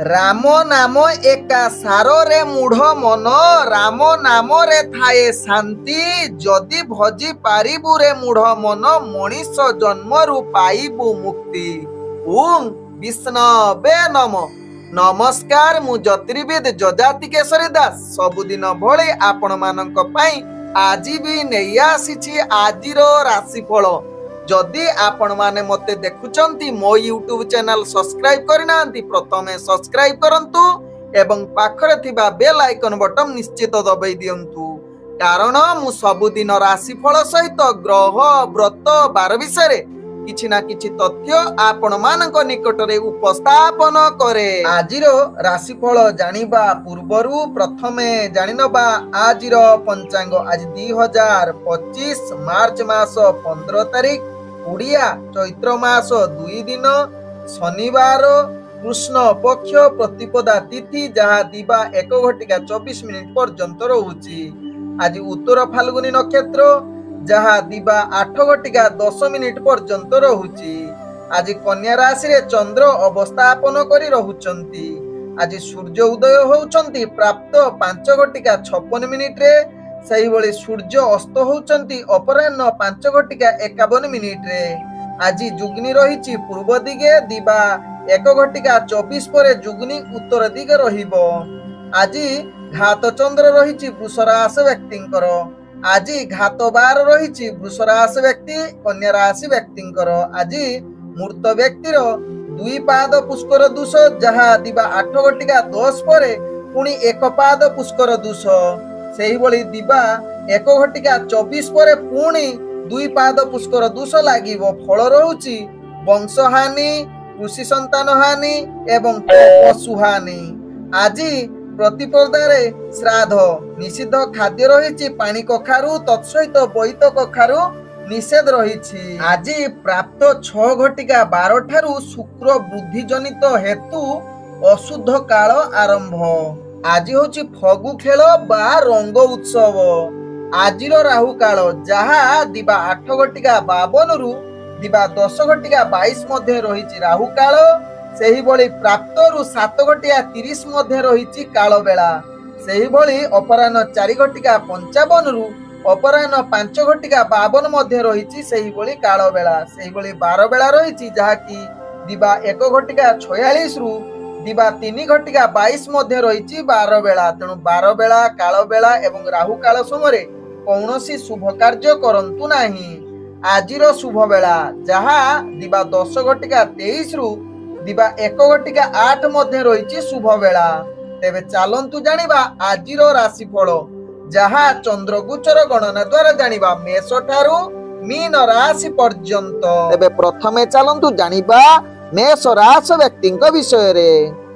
राम नाम एका सार रे मूढ़ मन राम नाम रे थाए शांति जदि भजी पारिबु रे मूढ़ मन मनीष जन्म रु पाइबु मुक्ति। ओम विष्णवे नम। नमस्कार, मु ज्योतिर्विद जजाति केशरी दास सबुदिन भली आपण मानक पई आज भी नहीं आसी आजिर राशिफल। जदि आपण माने मते देखुचंती मो यूट्यूब चैनल सब्सक्राइब करना प्रथमे सब्सक्राइब करंतु एवं पाखरे थिबा बेल आइकन बटन निश्चित दबाई दियंतु, कारण मु सबुदिन राशिफल सहित ग्रह व्रत बार विषय किछि ना किछि तथ्य आपण मानक निकटरे उपस्थापन करे। आजिर राशिफल जानिबा पूर्वरु प्रथमे जानिनबा आजिर पंचांग। आज 2025 मार्च मास 15 तारिख उड़िया चैत्र मास 2 दिन शनिवार कृष्ण पक्ष प्रतिपदा तिथि जहाँ दिबा 1:24 पर्यंत रहुची। आज उत्तर फाल्गुनी नक्षत्र जहाँ दिबा 8:10 पर्यंत रहुची। आज कन्या राशि रे चंद्र अवस्थापन करी रहुचंती। आज सूर्य उदय होउचंती प्राप्त 5:56 रे, सही भली सूर्य अस्त होउचंती अपराह्न 5:51 रे। आज जुग्नी रहिची पूर्व दिगे दिबा 1:24 परे जुग्नी उत्तर दिगे रहिबो। आज घात चंद्र रहिची वृष राशि व्यक्तिंकर। आज घात बार रहिची वृष राशि व्यक्ति कन्या राशि व्यक्तिंकर। आज मूर्त व्यक्तिर 2 पाद पुष्कर दोष जहाँ दिबा 8:10 परे पुणी 1 पाद पुष्कर दोष। सेही भली दिबा 1:24 परे पुणी 2 पाद पुष्कर दोष लागिबो। फल रहुची वंश हानि, कृषि संतान हानि एवं पशु हानि। आज प्रतिपदारे श्राद्ध निषिद्ध खाद्य रहिछि पानी कखारु तत्सहित बोईत कखारु निषेध रहिछि। आज प्राप्त 6:12 ठारू शुक्र वृद्धि जनित हेतु अशुद्ध काल आरंभ। आज होछि फगु खेल बा रंग उत्सव। आजिर राहु काल जहाँ दिबा 8:52 रु दिबा 10:22 मध्ये रहिछि राहु काल। सेही भली प्राप्त रु 7:30 मध्ये रहिछि काल बेला। सेही भली अपराह्न 4:55 रु अपराह्न 5:52 मध्ये रहिछि सेही भली काल बेला। सेही भली 12 बेला रहिछि जहा कि दिबा 1:46 रु दिबा 3:22 मध्ये रहिछि 12 बेला। तेणु 12 बेला काल बेला एवं राहु काल समय कौनसी शुभ कार्य करंतु नाही। आजिर शुभ बेला जहा दिबा 10:23 रु दिबा 1:08 मध्ये रहिछि शुभ बेला। तेबे चालंतु जानिबा आजिर राशिफल जहा चंद्र गोचर गणना द्वारा जानिबा मेष ठारू मीन राशि पर्यंत। तेबे प्रथमे चालंतु जानिबा मेष राशि व्यक्तिଙ୍କ विषय रे।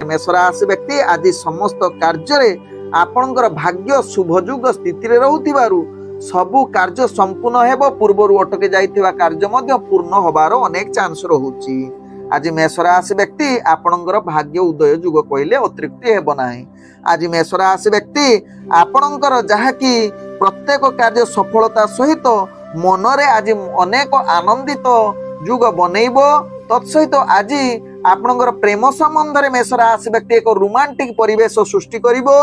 मेष राशि व्यक्ति आज समस्त कार्य रे आपनकर भाग्य शुभयुग स्थिति रे रहउथिबारु सबु कार्य संपूर्ण हेबो। पूर्वरु अटके जाइथिबा कार्य मध्य पूर्ण होबार अनेक चांस रहुची। आज मेष राशि व्यक्ति आपनकर भाग्य उदय युग कहले अतिरिक्त हेबो नाही। आज मेष राशि व्यक्ति आपनकर जहा कि प्रत्येक कार्य सफलता सहित मनरे आज अनेक आनंदित युग बनैबो। तत्सहित आज आपनकर प्रेम संबंध रे मेष राशि व्यक्ति एक रोमांटिक परिवेश सृष्टि करिवो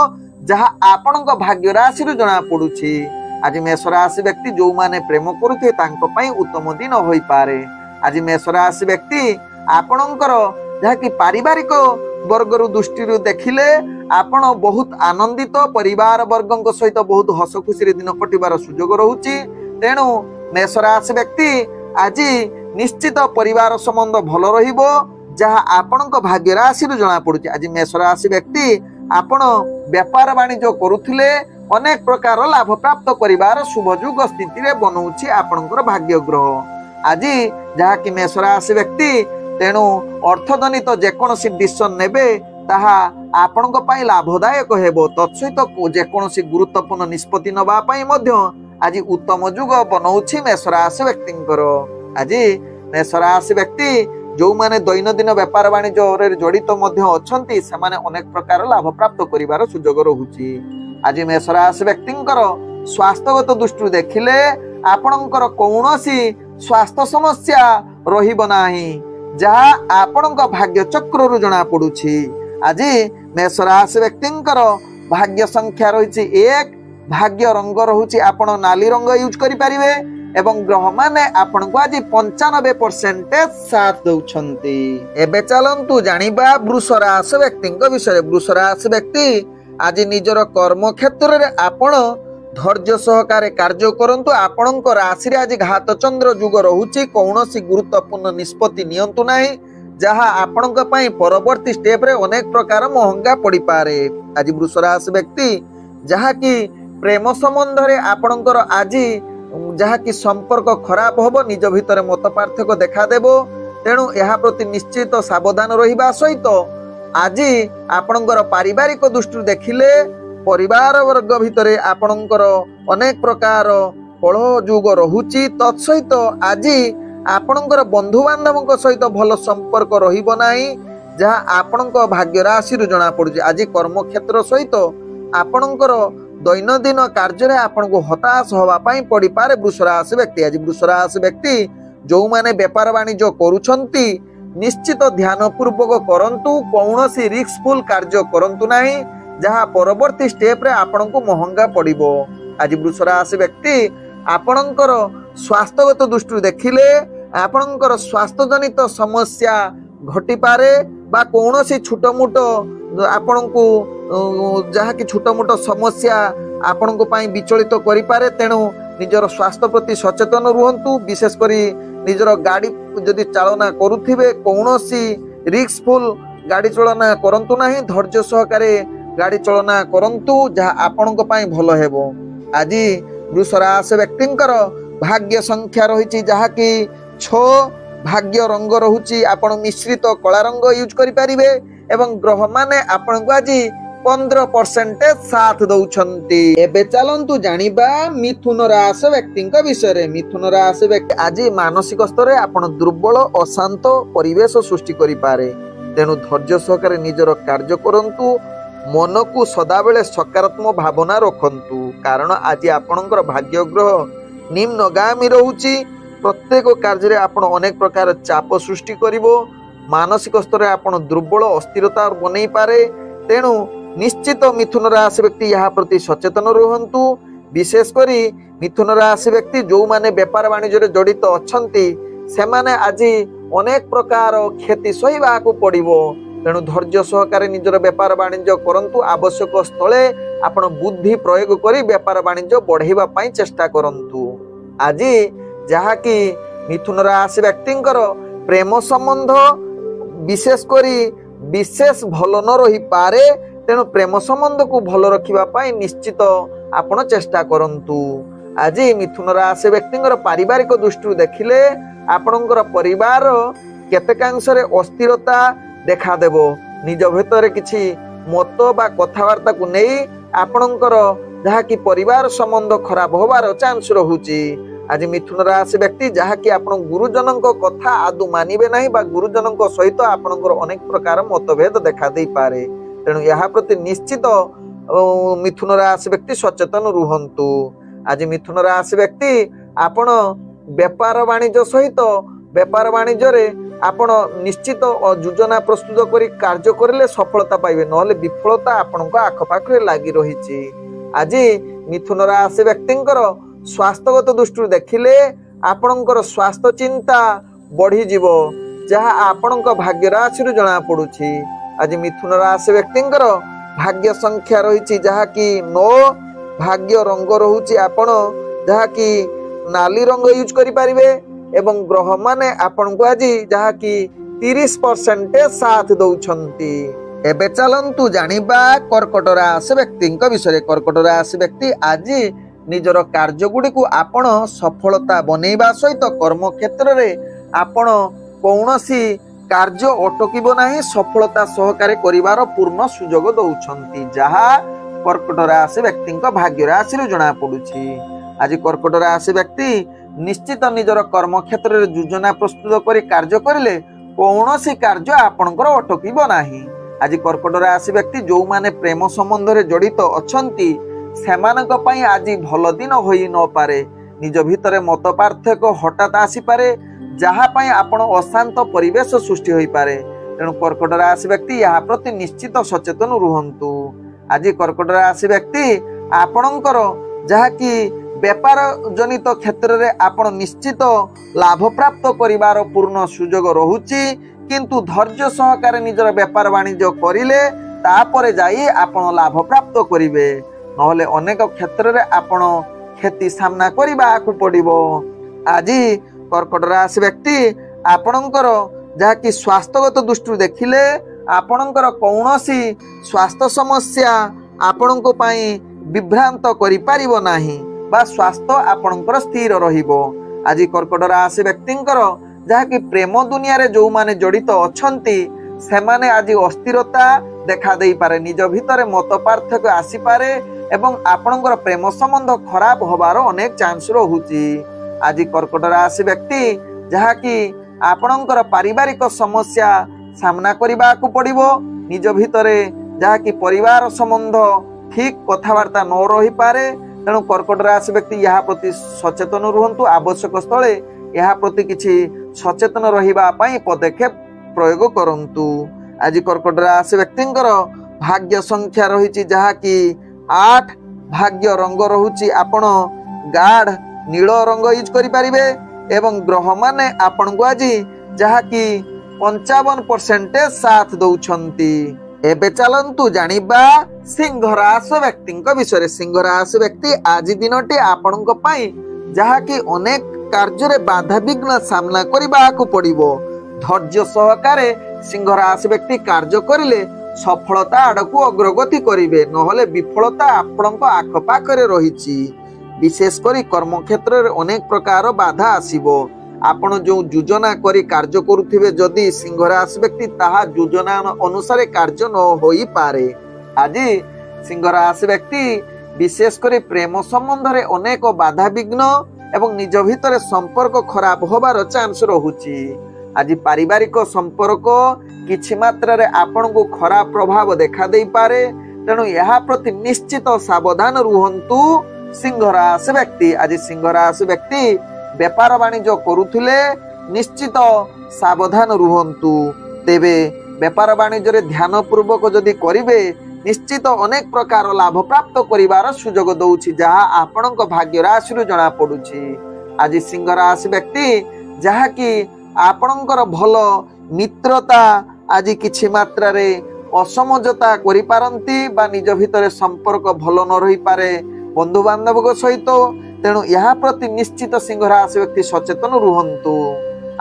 जहा आपनकर भाग्य राशि रु जणा पडुछि। आज मेष राशि व्यक्ति जो माने प्रेम करुथे तांको पई उत्तम दिन होई पारे। आज मेष राशि व्यक्ति आपनकर जहा कि पारिवारिक वर्ग दृष्टि देखिले आपण बहुत आनंदित परिवार वर्गों सहित बहुत हस खुशी दिन कटिबार सुजोग रहुची। तेणु मेष राशि व्यक्ति आज निश्चित परिवार संबंध भल रहिबो जहा आपनक भाग्य राशि रु जणा पडुची। आज मेष राशि व्यक्ति आपण व्यापार वाणिज्य करुथिले अनेक प्रकार लाभ प्राप्त करिवार शुभयुग स्थिति रे बनउची आपनकर भाग्य ग्रह। आज जहा कि मेष राशि व्यक्ति तेणु अर्थजनित जेकोसी डिसिजन नेबे ताहा आपनक पई लाभदायक हेबो। तत्सहित जेकोसी गुरुत्वपूर्ण निष्पत्ति नबा पई मध्य आज उत्तम युग बनउछि मेष राशि व्यक्तिंकर। आज मेष राशि व्यक्ति जो माने दैनंदिन व्यापार वाणिज्य रे जड़ित मध्य अछंती सेमाने अनेक प्रकार लाभ प्राप्त करिवार सुजोग रहुछि। आज मेष राशि व्यक्तिंकर स्वास्थ्यगत दृष्टि देखिले आपनकर कौनसी स्वास्थ्य समस्या रहिबो नाही जहा आपनक भाग्य चक्र रु जणा पडुछि। आज मेष राशि व्यक्तिंकर भाग्य संख्या रही 1, भाग्य रंग रहुची आपण नाली रंग यूज करि परिबे एवं ग्रह माने आपण को आज 95% साथ दउछंती। एबे चलंतु जानिबा वृष राशि व्यक्तिंक विषय। वृष राशि व्यक्ति आज निजर कर्म क्षेत्र रे आपण धैर्य सहकारे कार्य करंतु। आपणक राशि रे आज घात चंद्र युग रहुची। कौनसी गुरुत्वपूर्ण निष्पत्ति नियंतु नाही जहा आपणक पई परवर्ती स्टेप रे अनेक प्रकार महंगा पड़ी पारे। आज वृष राशि व्यक्ति जहा कि प्रेम संबंध रे आपणकर आज जहा कि संपर्क खराब होबो, निज भितर मत पार्थक्य देखा देबो। तेणु यहा प्रति निश्चित सावधान रहिबा सहित आज आपणकर पारिवारिक दृष्टि देखिले परिवार वर्ग भितर आपणकर अनेक प्रकार कलह युग रहुची। तत्सहित आज आपणकर बंधु बांधव सहित भल संपर्क रहिबो नाही जहा आपणक भाग्य राशि रु जणा पड़ुची। आज कर्म क्षेत्र सहित आपणकर दैनंदिन कार्य रे आपन को हताश होवा पई पड़ी पारे वृष राशि व्यक्ति। आज वृष राशि व्यक्ति जो माने व्यापार वाणिज्य करूछंती निश्चित ध्यान पूर्वक करंतु। कौनसी रिस्कफुल कार्य करंतु नाही जहा परवर्ती स्टेप रे आपन को महंगा पड़िबो। आज वृष राशि व्यक्ति आपणकर स्वास्थ्यगत दृष्टि देखिले आपणकर स्वास्थ्य जनित समस्या घटी पारे बा कौनसी छोट मोट आपण को जहा कि छोट मोट समस्या आपण को पाई विचलित करि पारे। तेणु निजर स्वास्थ्य प्रति सचेतन रुहंतु। विशेष करी निजर गाड़ी जदि चालना करुथिबे कौनसी रिस्कफुल गाड़ी चलना करंतु नाही। धैर्य सहकारे गाड़ी चलना करंतु जहा आपण को पाई भलो हेबो। आज वृष राशि व्यक्तिंकर भाग्य संख्या रहिछि जहा कि 6, भाग्य रंग रहुछि आपण मिश्रित कला रंग यूज करि परिबे एवं ग्रह माने आपण को आज 15% साथ दउछंती। एबे चलंतु जानिबा मिथुन राशि व्यक्तिंक विषय। मिथुन राशि व्यक्ति आज मानसिक स्तर रे आपण दुर्बल अशांत परिवेश सृष्टि करि पारे। तेणु धैर्य सहकारे निजर कार्य करंतु। मन को सदा बेले सकारात्मक भावना रखंतु कारण आज आपणकर भाग्य ग्रह निम्नगामी रहुची। प्रत्येक कार्य रे आपण अनेक प्रकार चाप सृष्टि करिवो। मानसिक स्तर रे आपण दुर्बल अस्थिरता बनै पारे। तेणु निश्चित मिथुन राशि व्यक्ति यहाँ प्रति सचेतन रुहंतु। विशेष करी मिथुन राशि व्यक्ति जो माने व्यापार वाणिज्य रे जड़ित अछंती से माने आज अनेक प्रकार क्षति सहिबा को पड़िबो। तेणु धैर्य सहकारे निजर व्यापार वाणिज्य करंतु। आवश्यक स्थले आपण बुद्धि प्रयोग करी व्यापार वाणिज्य बढ़ाइबा पई चेष्टा करंतु। आज जहा कि मिथुन राशि व्यक्तिंकर प्रेम संबंध विशेष करी विशेष भल न रही पारे। तेणु प्रेम संबंध को भल रखिबा पई निश्चित आपण चेष्टा करंतु। आज मिथुन राशि व्यक्तिंकर पारिवारिक दृष्टि देखिले आपणकर परिवार केतेकांश रे अस्थिरता देखा देबो। निज भितर किछि मत बा कथावार्ता को नहीं आपणकर जहा कि परिवार संबंध खराब होबार चांस रहुची। आज मिथुन राशि व्यक्ति जहा कि आपण गुरुजनक कथा आदु मानिबे नाही बा गुरुजनक सहित आपणकर अनेक प्रकार मतभेद देखा दे पारे। तेणु यहाँ प्रति निश्चित मिथुन राशि व्यक्ति सचेतन रुहंतु। आज मिथुन राशि व्यक्ति आपण व्यापार वाणिज्य सहित व्यापार वाणिज्य रे आपण निश्चित योजना प्रस्तुत करी कार्य करिले सफलता पाइबे नहले विफलता आपणक आखपाखरे लागि रहिछि। आज मिथुन राशि व्यक्तिंकर स्वास्थ्यगत दृष्टि देखिले आपणकर स्वास्थ्य चिंता बढ़ी जीवो जहा आपणक भाग्य राशि रु जणा पडुछि। आज मिथुन राशि व्यक्तिंकर भाग्य संख्या रही जहा कि 9, भाग्य रंग रहुछि आपण जहा कि नाली रंग यूज करि परिबे एवं ग्रह माने आपण को आज जहा कि 30% साथ दउछंती। एबे चलंतु जानिबा कर्कट राशि व्यक्तिंक विषय। कर्कट राशि व्यक्ति आज निजर कार्य गुडी को आपण सफलता बनेइबा सहित कर्म क्षेत्र रे आपण कौनसी कार्य अटकिबो नाही सफलता सहकारे करिवार पूर्ण सुजोग दउछंती जहा कर्कट राशि व्यक्तिंक भाग्य राशि रु जणा पडुछि। आज कर्कट राशि व्यक्ति निश्चित निजर कर्म क्षेत्र रे योजना प्रस्तुत करी कार्य करिले कौनसी कार्य आपणकर अटकिबो नाही। आज कर्कट राशि व्यक्ति जो माने प्रेम संबंध रे जड़ित अछंती सेमानक पई आज भल दिन होई न पारे। निज भितरे मत पार्थक्य हठात आसी पारे जहा पई आपण अशांत परिवेश सृष्टि होई पारे। तेणु कर्कट राशि व्यक्ति या प्रति निश्चित सचेतन रुहंतु। आज कर्कट राशि व्यक्ति आपणकर जहाँकि व्यापार जनित क्षेत्र में आपण निश्चित लाभ प्राप्त करिवार पूर्ण सुजोग रहुची, किंतु धैर्य सहकारे निजर व्यापार वाणिज्य करिले तापरे जाई आपण लाभ प्राप्त करिवे, नहले अनेक क्षेत्र में आपण क्षति सामना करबाकू पड़िबो। आज कर्कट राशि व्यक्ति आपणकर जहाँकि स्वास्थ्यगत दृष्टि देखिले आपणकर कौनसी स्वास्थ्य समस्या आपणको पई विभ्रांत करि पारिबो नाही बा स्वास्थ्य आपणकर स्थिर रहिबो। आज कर्कट राशि व्यक्तिंकर जहाँकि प्रेम दुनिया रे जो माने जड़ित अछंती सेमाने आज अस्थिरता देखा देई पारे, निज भितरे मत पार्थक्य आसी पारे एवं आपणकर प्रेम संबंध खराब होबार अनेक चांस रहुची। आज कर्कट राशि व्यक्ति जहाँकि आपणकर पारिवारिक समस्या सामना करबाकू पड़िबो, निज भितरे जहाँकि परिवार संबंध ठीक कथबार्ता न रही पारे, तेणु कर्कट राशि व्यक्ति यह प्रति सचेतन रुहंतु। आवश्यक स्थले यह प्रति किछि सचेतन रहिबा पई पदक्षेप प्रयोग करंतु। आज कर्कट राशि व्यक्तिंकर भाग्य संख्या रहिछि जहाँकि 8, भाग्य रंग रहुछि आपण गाढ़ नील रंग यूज करि परिबे एवं ग्रह माने आपण को आज जहाँकि 55% साथ दौछंती। एबे चलंतु जानिबा सिंह राशि व्यक्ति विषय। सिंह राशि व्यक्ति आज दिनटी आपण जहाँकि अनेक कार्य रे बाधा विघ्न सामना करबाकू पड़िबो। धैर्य सहकारे सिंह राशि व्यक्ति कार्य करिले सफलता आड़कू अग्रगति करिवे, नहले विफलता आपणको आखपाखरे रहिछि। विशेष करी कर्म क्षेत्र रे अनेक प्रकार बाधा आसीबो। आपण जो योजना करी कार्य करुथिबे जदि सिंह राशि व्यक्ति ताहा योजना अनुसार कार्य न होई पारे। आज सिंह राशि व्यक्ति विशेष करी प्रेम संबंध रे अनेक बाधा विघ्न एवं निज भितर संपर्क खराब होबार चांस रहुची। आज पारिवारिक संपर्क किछि मात्रा रे आपण को खराब प्रभाव देखा देई पारे, तेणु यह प्रति निश्चित सावधान रुहंतु सिंह राशि व्यक्ति। आज सिंह राशि व्यक्ति व्यापार वाणिज्य करुथिले निश्चित सावधान रुहंतु। तेबे व्यापार वाणिज्य रे ध्यान पूर्वक जदि करिवे निश्चित अनेक प्रकार लाभ प्राप्त करिवार सुजोग दउछि, जहा आपणक भाग्य राशि रु जणा पडुछि। आज सिंह राशि व्यक्ति जहा कि आपणकर भल मित्रता आज किछि मात्रा रे असमझता करि पारंती बा निज भितर संपर्क भल न रही पारे बंधु बांधव सहित, तेणु यह प्रति निश्चित सिंह राशि व्यक्ति सचेतन रुहंतु।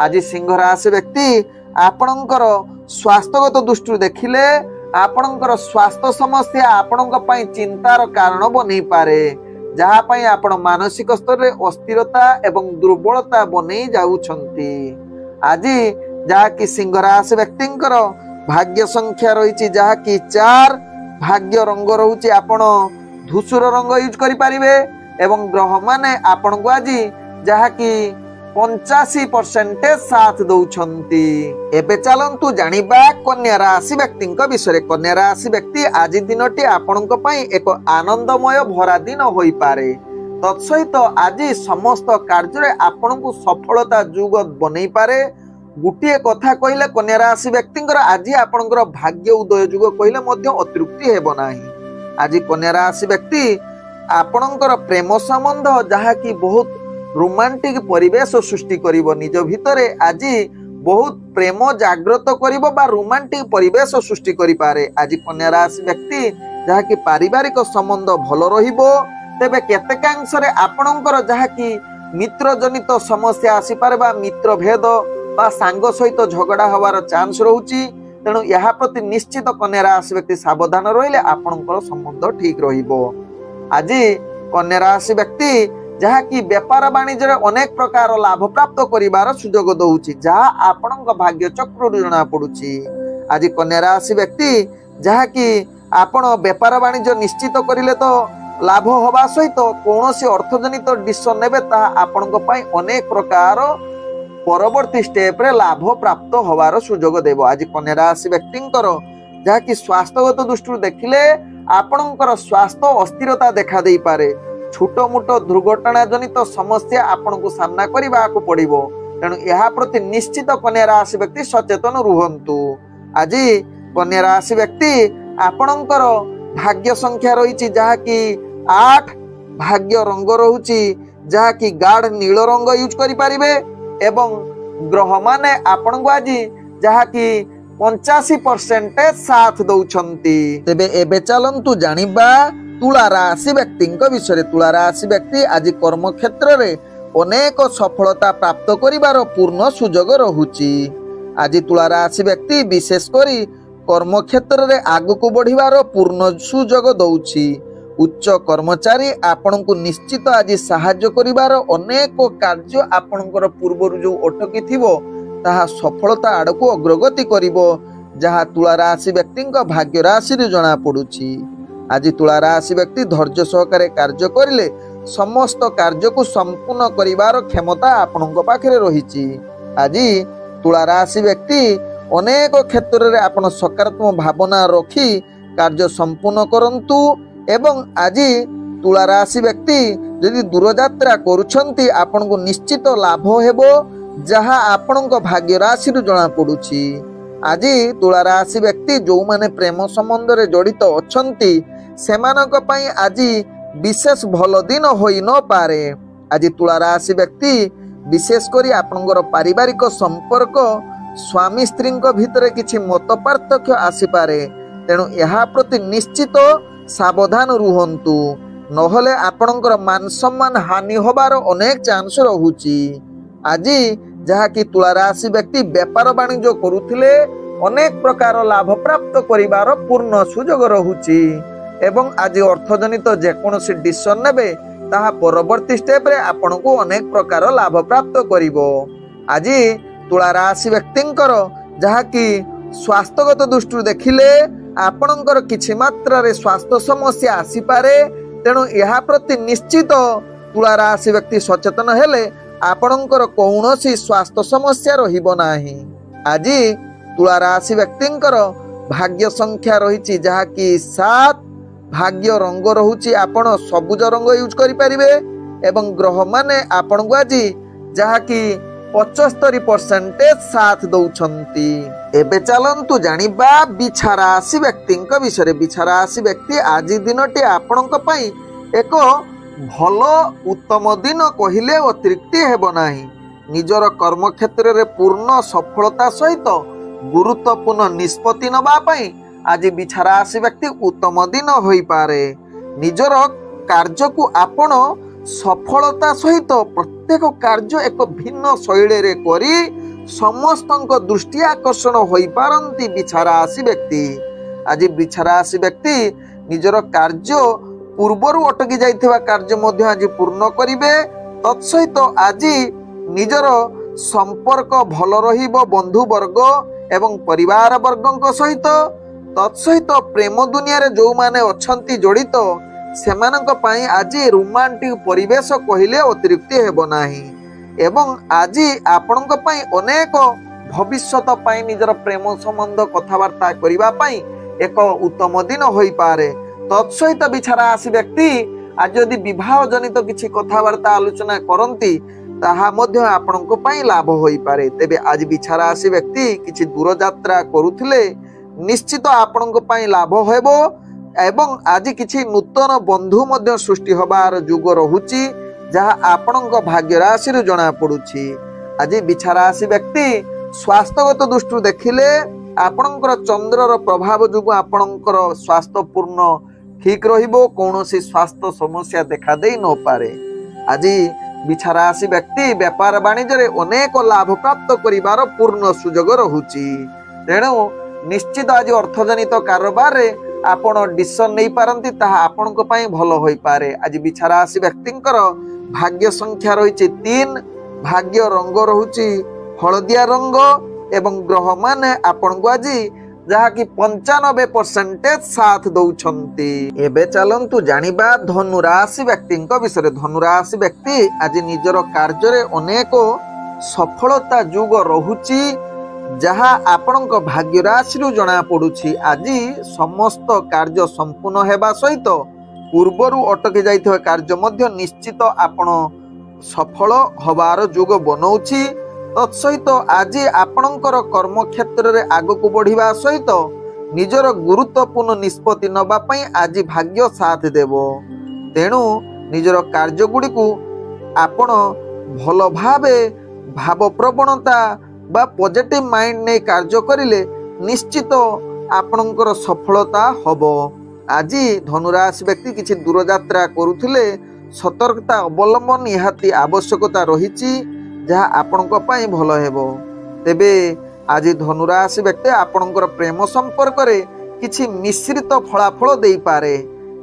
आज सिंह राशि व्यक्ति आपणकर स्वास्थ्यगत दृष्टि देखिले आपणकर स्वास्थ्य समस्या आपणक पई चिंतार कारण बनै पारे, जहा पई आपण मानसिक स्तर रे अस्थिरता एवं दुर्बलता बनै जाउछंती। आज जहा कि सिंह राशि व्यक्तिंकर भाग्य संख्या रही जहा कि 4, भाग्य रंग रहुछि आपण धूसर रंग यूज करि परिबे एवं ग्रह माने आपण को आज जहा कि 85% साथ दौछंती। एबे चलंतु जानिबा कन्या राशि व्यक्ति विषय। कन्या राशि व्यक्ति आज दिनटी आपणक पई एक आनंदमय भरा दिन होई पारे, तत्सहित आज समस्त कार्य आपण को सफलता युग बनै पारे। गुटिए कथा कहले कन्या राशि व्यक्ति आज आपणकर भाग्य उदय युग कहले मध्य अतृप्ति हेबो नाही। आज कन्या राशि व्यक्ति आपणकर प्रेम संबंध जहा कि बहुत रोमांटिक परिवेश सृष्टि करिवो, निज भितरे आज बहुत प्रेम जागृत करिवो बा रोमांटिक परिवेश सृष्टि करि पारे। आज कन्या राशि व्यक्ति जहा कि पारिवारिक संबंध भल रहिबो, तेबे केतेकांश रे आपणकर जहा कि मित्र जनित समस्या आसी पारे बा मित्र भेद बा सांग सहित झगड़ा हवार चांस रहुची, तेणु यह प्रति निश्चित कन्या राशि व्यक्ति सावधान रहिले आपणकर संबंध ठीक रहिबो। आज कन्या राशि व्यक्ति जहा कि व्यापार वाणिज्य अनेक प्रकार लाभ प्राप्त करिवार सुजोग दउछि, जहा आपणक भाग्य चक्र जना पडुछि। आज कन्या राशि व्यक्ति जहा कि आपण व्यापार वाणिज्य निश्चित करिले तो लाभ होबा सहित कोनोसी अर्थजनित डिसिजन नेबे ता आपणक पई अनेक प्रकार परवर्ती स्टेप रे लाभ प्राप्त होवार सुजोग देबो। आज कन्या राशि व्यक्तिंकर जहा कि स्वास्थ्यगत दृष्टि देखिले आपणकर स्वास्थ्य अस्थिरता देखा देई पारे, छोट मोट दुर्घटना जनित समस्या आपण को सामना करने को पड़ो, तेणु यह प्रति निश्चित कन्या राशि व्यक्ति सचेतन रुहंतु। आज कन्या राशि व्यक्ति आपणकर भाग्य संख्या रही जहाँकि 8, भाग्य रंग रोची जहाँकि गाढ़ नील रंग यूज करें एवं ग्रह माने आपण को आज जहाँकि 85% साथ दौरान। तेबे एबे चलंतु जानिबा तुला राशि व्यक्ति विषय। तुला राशि व्यक्ति आज कर्म क्षेत्र में अनेक सफलता प्राप्त करिवार पूर्ण सुजोग रहुची। आज तुला राशि व्यक्ति विशेषकर कर्म क्षेत्र में आगु बढ़िवार पूर्ण सुजोग दौची। उच्च कर्मचारी आपण को निश्चित आज साहाय्य करिवार अनेक कार्य आपणकर पूर्वर जो अटकी थिबो ताहा सफलता आड़क अग्रगति करिवो, जहाँ तुला राशि व्यक्ति भाग्य राशि जना पड़ुछि। आज तुला राशि व्यक्ति धैर्य सहकारे कार्य करिले समस्त कार्य को संपूर्ण करिवार क्षमता आपणक पाखरे रहिछि। आज तुला राशि व्यक्ति अनेक क्षेत्र में आपण सकारात्मक भावना रखी कार्य संपूर्ण करंतु एवं आज तुला राशि व्यक्ति यदि दूर यात्रा करुछंती आपण को निश्चित लाभ हेबो, जहाँ आपणक भाग्य राशि जना पड़ुछि। आज तुला राशि व्यक्ति जो माने प्रेम संबंध रे जड़ित अछंती सेमानक पई आज विशेष भल दिन होई न पारे। आज तुला राशि व्यक्ति विशेष करी आपणकर पारिवारिक संपर्क स्वामी स्त्री भितर किछि मत पार्थक्य आसी पारे, तेणु यहा प्रति निश्चित सावधान रुहंतु, नहले आपणकर मान सम्मान हानि होबार अनेक चांस रहुची। आज जहाँ कि तुला राशि व्यक्ति व्यापार वाणिज्य करुथिले अनेक प्रकार लाभ प्राप्त करिवार पूर्ण सुजोग रहुची एवं आज अर्थजनित जेकोसी डिसिजन नेबे ताहा परवर्ती स्टेप रे आपण को अनेक प्रकार लाभ प्राप्त करिवो। आज तुला राशि व्यक्तिंकर जहाँ कि स्वास्थ्यगत दृष्टि देखिले आपणकर किछि मात्रा रे स्वास्थ्य समस्या आसी पारे, तेणु यहा प्रति निश्चित तुला राशि व्यक्ति सचेतन हेले आपणकर कौनसी स्वास्थ्य समस्या रहिबो नाही। आज तुला राशि व्यक्तिंकर भाग्य संख्या रही जहाँ कि 7, भाग्य रंग रहुची आपण सबुज रंग यूज करि परिबे एवं ग्रह माने आपण को आज जहाँ कि 75% साथ दौछंती। एबे चलंतु जानिबा बिछा राशि व्यक्ति विषय। बिछा राशि व्यक्ति आज दिनटी आपणक पई एक भल उत्तम दिन कहिले अतिरिक्त हेबो नाही। निजर कर्म क्षेत्र रे पूर्ण सफलता सहित गुरुत्वपूर्ण निष्पत्ति नबा पई आज बिछा राशि व्यक्ति उत्तम दिन होई पारे। निजर कार्य को आपण सफलता सहित प्रत्येक कार्य एक भिन्न शैली रे करी समस्तक दृष्टि आकर्षण होई पारंती बिछा राशि व्यक्ति। आज बिछा राशि व्यक्ति निजर कार्य पूर्वर अटकी जाइथिबा कार्य मध्य आज पूर्ण करिवे। तत्सहित आज निजर संपर्क भल रहिबो बंधु वर्ग एवं परिवार वर्गक सहित। तत्सहित प्रेम दुनिया रे जो माने अछंती जड़ित सेमानक पई आज रोमांटिक परिवेश कहिले अतिरिक्त हेबो नाही एवं आज आपणक पई अनेक भविष्यत पई निजर प्रेम संबंध कथावार्ता करिबा पई एक उत्तम दिन होई पारे। तत्सहित बिछा राशि व्यक्ति आज यदि विवाह जनित किछि कथावार्ता आलोचना करंती ताहा मध्य आपणक पई लाभ होई पारे। तेबे आज बिछा राशि व्यक्ति किछि दूर यात्रा करुथिले निश्चित आपणक पई लाभ हेबो एवं आज किछि नूतन बंधु मध्य सृष्टि होबार जुग रहुची, जहाँ आपणक भाग्य राशि जना पड़ुछि। आज बिछा राशि व्यक्ति स्वास्थ्यगत दृष्टि देखिले आपणकर चंद्रर प्रभाव जुग आपणकर स्वास्थ्य पूर्ण ठीक रहिबो, कौनसी स्वास्थ्य समस्या देखा देई न पारे। आज बिछा राशि व्यक्ति व्यापार वाणिज्य रे अनेक लाभ प्राप्त करिवार पूर्ण सुजोग रहुची, तेणु निश्चित आज अर्थजनित कारोबार रे आपण डिसिजन नहीं पारंती ताहा आपणक पई भलो होई पारे। आज बिछा राशि व्यक्तिंकर भाग्य संख्या रही 3, भाग्य रंग रहुची हलदिया रंग एवं ग्रह माने आपण को आज जहाँ कि 95% साथ दौछंती। एबे चलंतु जानिबा धनु राशि व्यक्ति विषय। धनु राशि व्यक्ति आज निजर कार्य रे अनेक सफलता जुग रहुची, जहाँ आपणक भाग्य राशि जना पड़ुछि। आज समस्त कार्य संपूर्ण हेबा सहित पूर्वर अटकी जाइथिबा कार्य मध्य निश्चित आपण सफल हबार जुग बनौछि। तत्सहित आज आपणकर कर्मक्षेत्र में आगक बढ़िया सहित निजर गुरुत्वपूर्ण निष्पत्ति नवाई आज भाग्य साथ देव। तेणु निजर कार्यगुड़ी को आपण भल भावे भाव प्रवणता बा पॉजिटिव माइंड नहीं कार्य करिले निश्चित आपणकर सफलता हब। आज धनुराशि व्यक्ति किसी दूर यात्रा करुथिले सतर्कता अवलंबन निहाती आवश्यकता रही जहाँ आपणक पई भल हेबो। तेबे आज धनुराशि व्यक्ति आपणकर प्रेम संपर्क रे किछि मिश्रित फलाफल देई पारे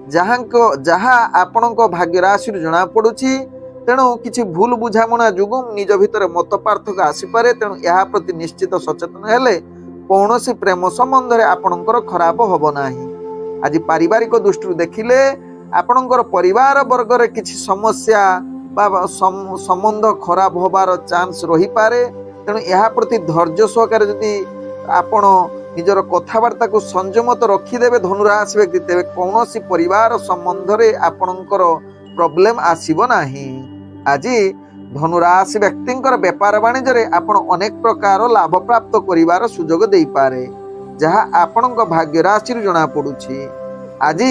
जहाँ आपणक भाग्य राशि जना पड़ुछि। तेणु किछि भूल बुझामणा जुगु निज भितर मत पार्थक्य आसीपारे। तेणु यह प्रति निश्चित सचेतन हेले कौनसी प्रेम संबंध रे आपणकर खराब हब नाही। आज पारिवारिक दृष्टि देखिले आपणकर परिवार वर्ग रे किछि समस्या बा संबंध खराब होबार चांस रही पारे। तेणु यह प्रति धैर्य सहकार यदि आपण निजर कथबार्ता को संयमत रखिदेवे धनुराशि व्यक्ति तेरे कौनसी परिवार संबंध रे आपणकर प्रॉब्लम आसीबो नाही। आज धनुराशि व्यक्तिंकर व्यापार वाणिज्य रे आपण अनेक प्रकार लाभ प्राप्त करिवार सुजोग देई पारे जहाँ आपणक भाग्य राशि जना पड़ुछि। आज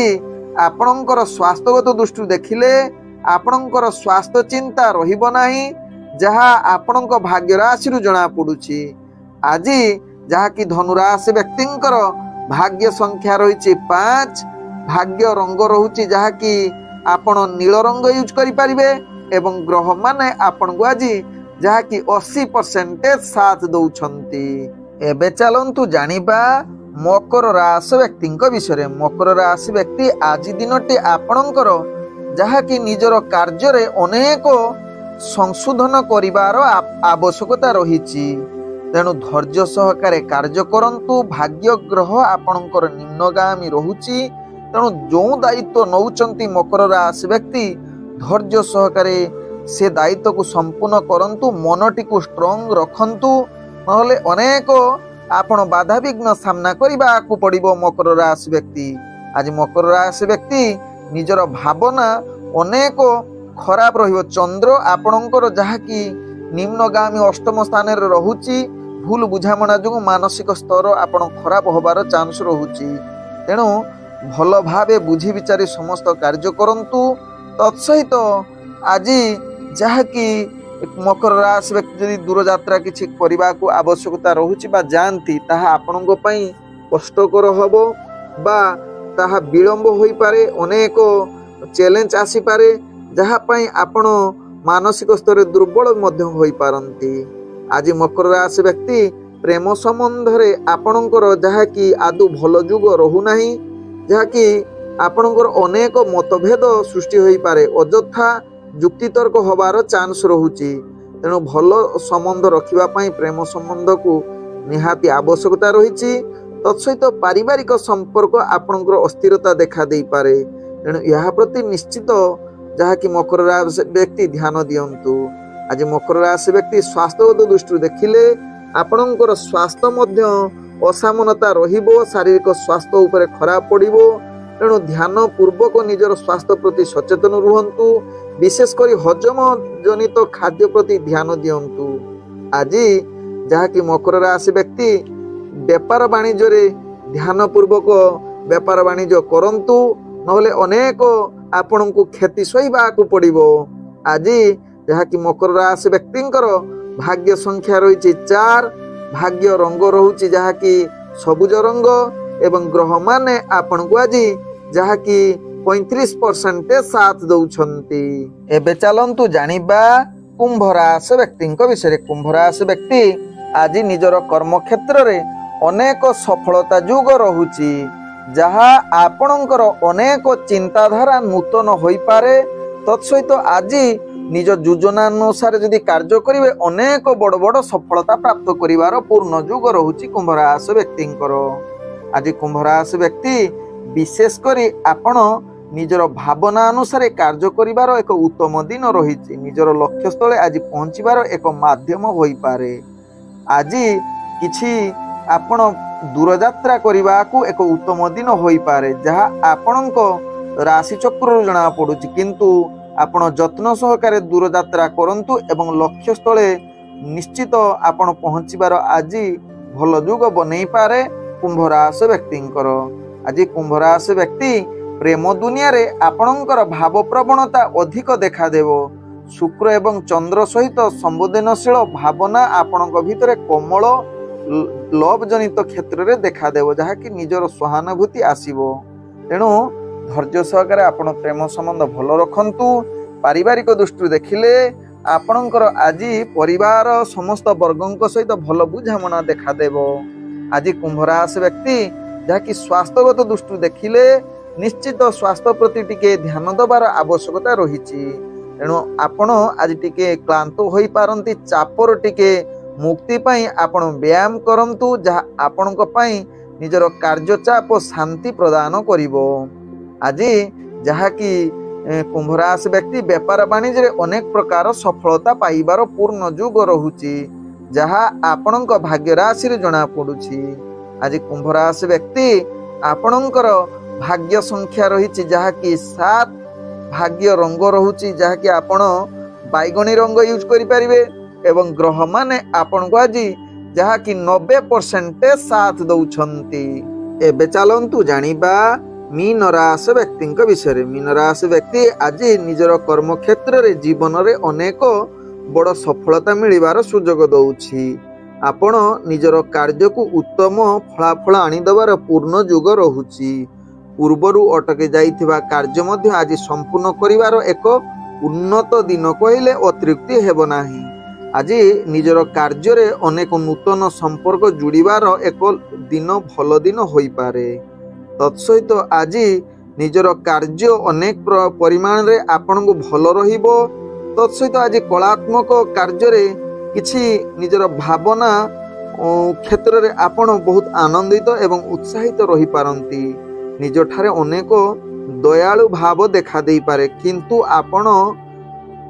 आपणकर स्वास्थ्यगत दृष्टि देखिले आपणकर स्वास्थ्य चिंता रहिबो नाही जहाँ आपणक भाग्य राशि जना पड़ुछि। आज जहाँ कि धनुराशि व्यक्तिंकर भाग्य संख्या रही 5, भाग्य रंग रहुछि जहाँ कि आपण नील रंग यूज करि परिबे एवं ग्रह माने आपण को आज जहाँ कि 80% साथ दउछंती। एबे चलंतु जानिबा मकर राशि व्यक्ति विषय। मकर राशि व्यक्ति आज दिनटी आपणकर जहाँ कि निजर कार्य रे अनेक संशोधन करिवार आवश्यकता रहिछि। तेणु धैर्य सहकारे कार्य करंतु। भाग्य ग्रह आपणकर निम्नगामी रहुछि। तेणु जो दायित्व नौचंती मकर राशि व्यक्ति धैर्य सहकारे से दायित्व को संपूर्ण करंतु। मनटी को स्ट्रांग रखंतु नहले अनेक आपण बाधा विघ्न सामना करने को पड़िबो मकर राशि व्यक्ति। आज मकर राशि व्यक्ति निजर भावना अनेक खराब रहिबो। चंद्र आपणकर जहाँ कि निम्नगामी अष्टम स्थान रे रहुछि। भूल बुझामणा जो मानसिक स्तर आपण खराब होबार चांस रहुछि। तेणु भल भावे बुझी विचारी समस्त कार्य करंतु। तत्सहित आज जहाँ कि मकर राशि व्यक्ति यदि दूर यात्रा किछि करबा को आवश्यकता रहुछि बा जानती ताहा आपणक पई कष्टकर हबो बा ताहा विलंब होई पारे। अनेक चैलेंज आसी पारे जहाँ पई आपण मानसिक स्तर दुर्बल मध्य होई पारंती। आज मकर राशि व्यक्ति प्रेम संबंध रे आपणकर जहाँ कि आदु भल जुग रहु नाही जहाँ कि आपणकर अनेक मतभेद सृष्टि होई पारे। अଯଥା जुक्ति तर्क होबार चांस रहुछि। तेणु भल संबंध रखिबा पई प्रेम संबंध को निहाती आवश्यकता रहिछि। तत्सहित पारिवारिक संपर्क आपणकर अस्थिरता देखा देई पारे। तेणु यह प्रति निश्चित जहाँ कि मकर राशि व्यक्ति ध्यान दियंतु। आज मकर राशि व्यक्ति स्वास्थ्यगत दृष्टि देखिले आपणकर स्वास्थ्य मध्य असामनता रहिबो। शारीरिक स्वास्थ्य उपरे खराब पड़िबो। तेणु ध्यान पूर्वक निजर स्वास्थ्य प्रति सचेतन रुहंतु। विशेषकर हजम जनित खाद्य प्रति ध्यान दियंतु। आज जहाँ कि मकर राशि व्यक्ति व्यापार वाणिज्य रे ध्यान पूर्वक व्यापार वाणिज्य करंतु नहले अनेक आपण को क्षति सहिबा को पड़िबो। आज जहाँ कि मकर राशि व्यक्तिंकर भाग्य संख्या रही 4, भाग्य रंग रहुछि जहाँ कि सबुज रंग एवं ग्रह माने आपण को आज जहाँ कि 35% साथ दउछंती। एबे चलंतु जानिबा कुंभ राशि व्यक्ति विषय। कुंभ राशि व्यक्ति आज निजर कर्म क्षेत्र रे अनेक सफलता युग रहुछि जहाँ आपणकर अनेक चिंताधारा नूतन होई पारे। तत्सहित आज निज योजना अनुसार यदि कार्य करिवे अनेक बड़ बड़ सफलता प्राप्त करिवार पूर्ण युग रहुछि कुंभ राशि व्यक्तिंकर। आज कुंभ राशि व्यक्ति विशेष करी आपण निजर भावना अनुसार कार्य करिवार एक उत्तम दिन रही। निजर लक्ष्य स्थले आज पहुंचीबार एक माध्यम होई पारे। आज किछि आपण दूर यात्रा करने को एक उत्तम दिन होई पारे जहाँ आपणक राशि चक्र जना पड़ुछि। किंतु आपण जत्न सहकारे दूर यात्रा करंतु एवं लक्ष्य स्थले निश्चित आपण पहुँचबार आज भल जुग बनई पारे कुंभ राशि व्यक्तिंकर। आज कुंभ राशि व्यक्ति प्रेम दुनिया रे आपणकर भाव प्रवणता अधिक देखा देव। शुक्र एवं चंद्र सहित संवेदनशील भावना आपणक भितर कोमल लव जनित क्षेत्र में देखा देव, जहा कि निजर सहानुभूति आसीबो। तेणु धैर्य सहकारे आपण प्रेम संबंध भल रखंतु। पारिवारिक दृष्टि देखिले आपणकर आज परिवार समस्त वर्गों सहित भल बुझामणा देखा देव। आज कुंभ राशि व्यक्ति जहाँकि स्वास्थ्यगत दृष्टि देखिले निश्चित स्वास्थ्य प्रति टिके ध्यान देवार आवश्यकता रही। तेणु आपण आज टिके क्लांत होई पारंती, चापर टिके मुक्ति पाई आपण व्यायाम करंतु, जहाँ आपणक पाई निजर कार्य चाप शांति प्रदान करिवो। आज जहाँ कि कुंभ राशि व्यक्ति व्यापार वाणिज्य अनेक प्रकार सफलता पाइबार पूर्ण जुग रहुची, जहाँ आपणक भाग्य राशि जना पड़ुची। आज कुंभ राशि व्यक्ति आपणकर भाग्य संख्या रही जहाँ कि 7, भाग्य रंग रहुची जहाँ कि आपण बैगणी रंग यूज करि परिबे एवं ग्रह माने आपण को आज जहाँ कि 90% साथ दउछंती। एबे चलंतु जानिबा मीन राशि व्यक्ति विषय। मीन राशि व्यक्ति आज निजर कर्म क्षेत्र रे जीवन रे अनेक बड़ सफलता मिलिबार सुजोग दउछि। आपण निजर कार्य को उत्तम फलाफल आनिदेवार पूर्ण जुग रहुछि। पूर्वरु अटके जाइथिबा कार्य मध्य आज संपूर्ण करिवार एक उन्नत दिन कहले अतृप्ति हेब नाही। आज निजर कार्य रे अनेक नूतन संपर्क जुड़िबार एक दिन भल दिन होई पारे। तत्सहित आज निजर कार्य अनेक परिमाण रे आपण को भल रहिबो। तत्सहित आज कलात्मक कार्य रे किछि निजर भावना क्षेत्र रे आपण बहुत आनंदित एवं उत्साहित रही पारंती। निज ठारे अनेक दयालु भाव देखा दे पारे, किंतु आपण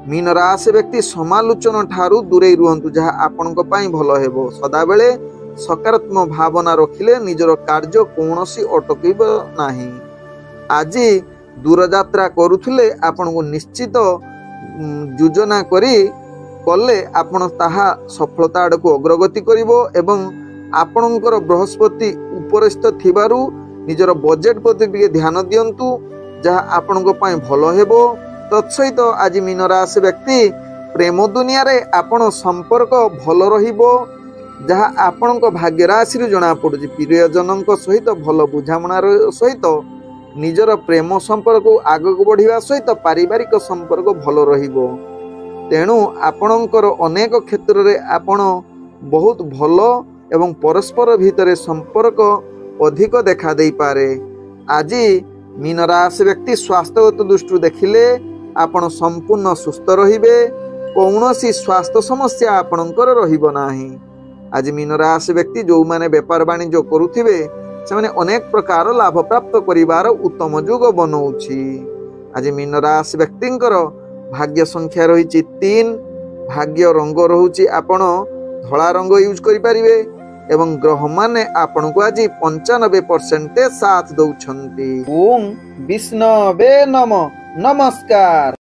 मीन राशि व्यक्ति समालोचना ठारू दूरे रुहंतु, जहाँ आपणक पई भल हेबो। सदा बेले सकारात्मक भावना रखिले निजर कार्य कौनसी अटकिब नाही। आज दूर यात्रा करुथिले आपण को निश्चित योजना करी कले आपण ताहा सफलता आड़ को अग्रगति करिवो एवं आपणकर बृहस्पति उपरिस्थ थिबारु निजर बजेट प्रति ध्यान दियंतु, जहाँ आपणक पई भल हेबो। तत्सहित आज मीन राशि व्यक्ति प्रेम दुनिया रे आपण संपर्क भल रहिबो, जहाँ आपणक भाग्य राशि जना पड़ुछि। प्रियजनक सहित भल बुझामणार सहित निजर प्रेम संपर्क आगक बढ़िया सहित पारिवारिक संपर्क भल रहिबो। तेणु आपणकर अनेक क्षेत्र रे आपण बहुत भल एवं परस्पर भितर संपर्क अधिक देखा दे पारे। आज मीन राशि व्यक्ति स्वास्थ्यगत दृष्टि देखिले आपण संपूर्ण सुस्थ रहिबे, कौनसी स्वास्थ्य समस्या आपणकर रहिबो नाही। आज मीन राशि व्यक्ति जो माने व्यापार वाणिज्य करुथिबे से माने अनेक प्रकार लाभ प्राप्त करिवार उत्तम जुग बनौछि। आज मीन राशि व्यक्तिंकर भाग्य संख्या रही 3, भाग्य रंग रहुछि आपण धला रंग यूज करि परिबे एवं ग्रह माने आपण को आज 95% साथ दउछंती। ओम विष्णवे नमः। नमस्कार।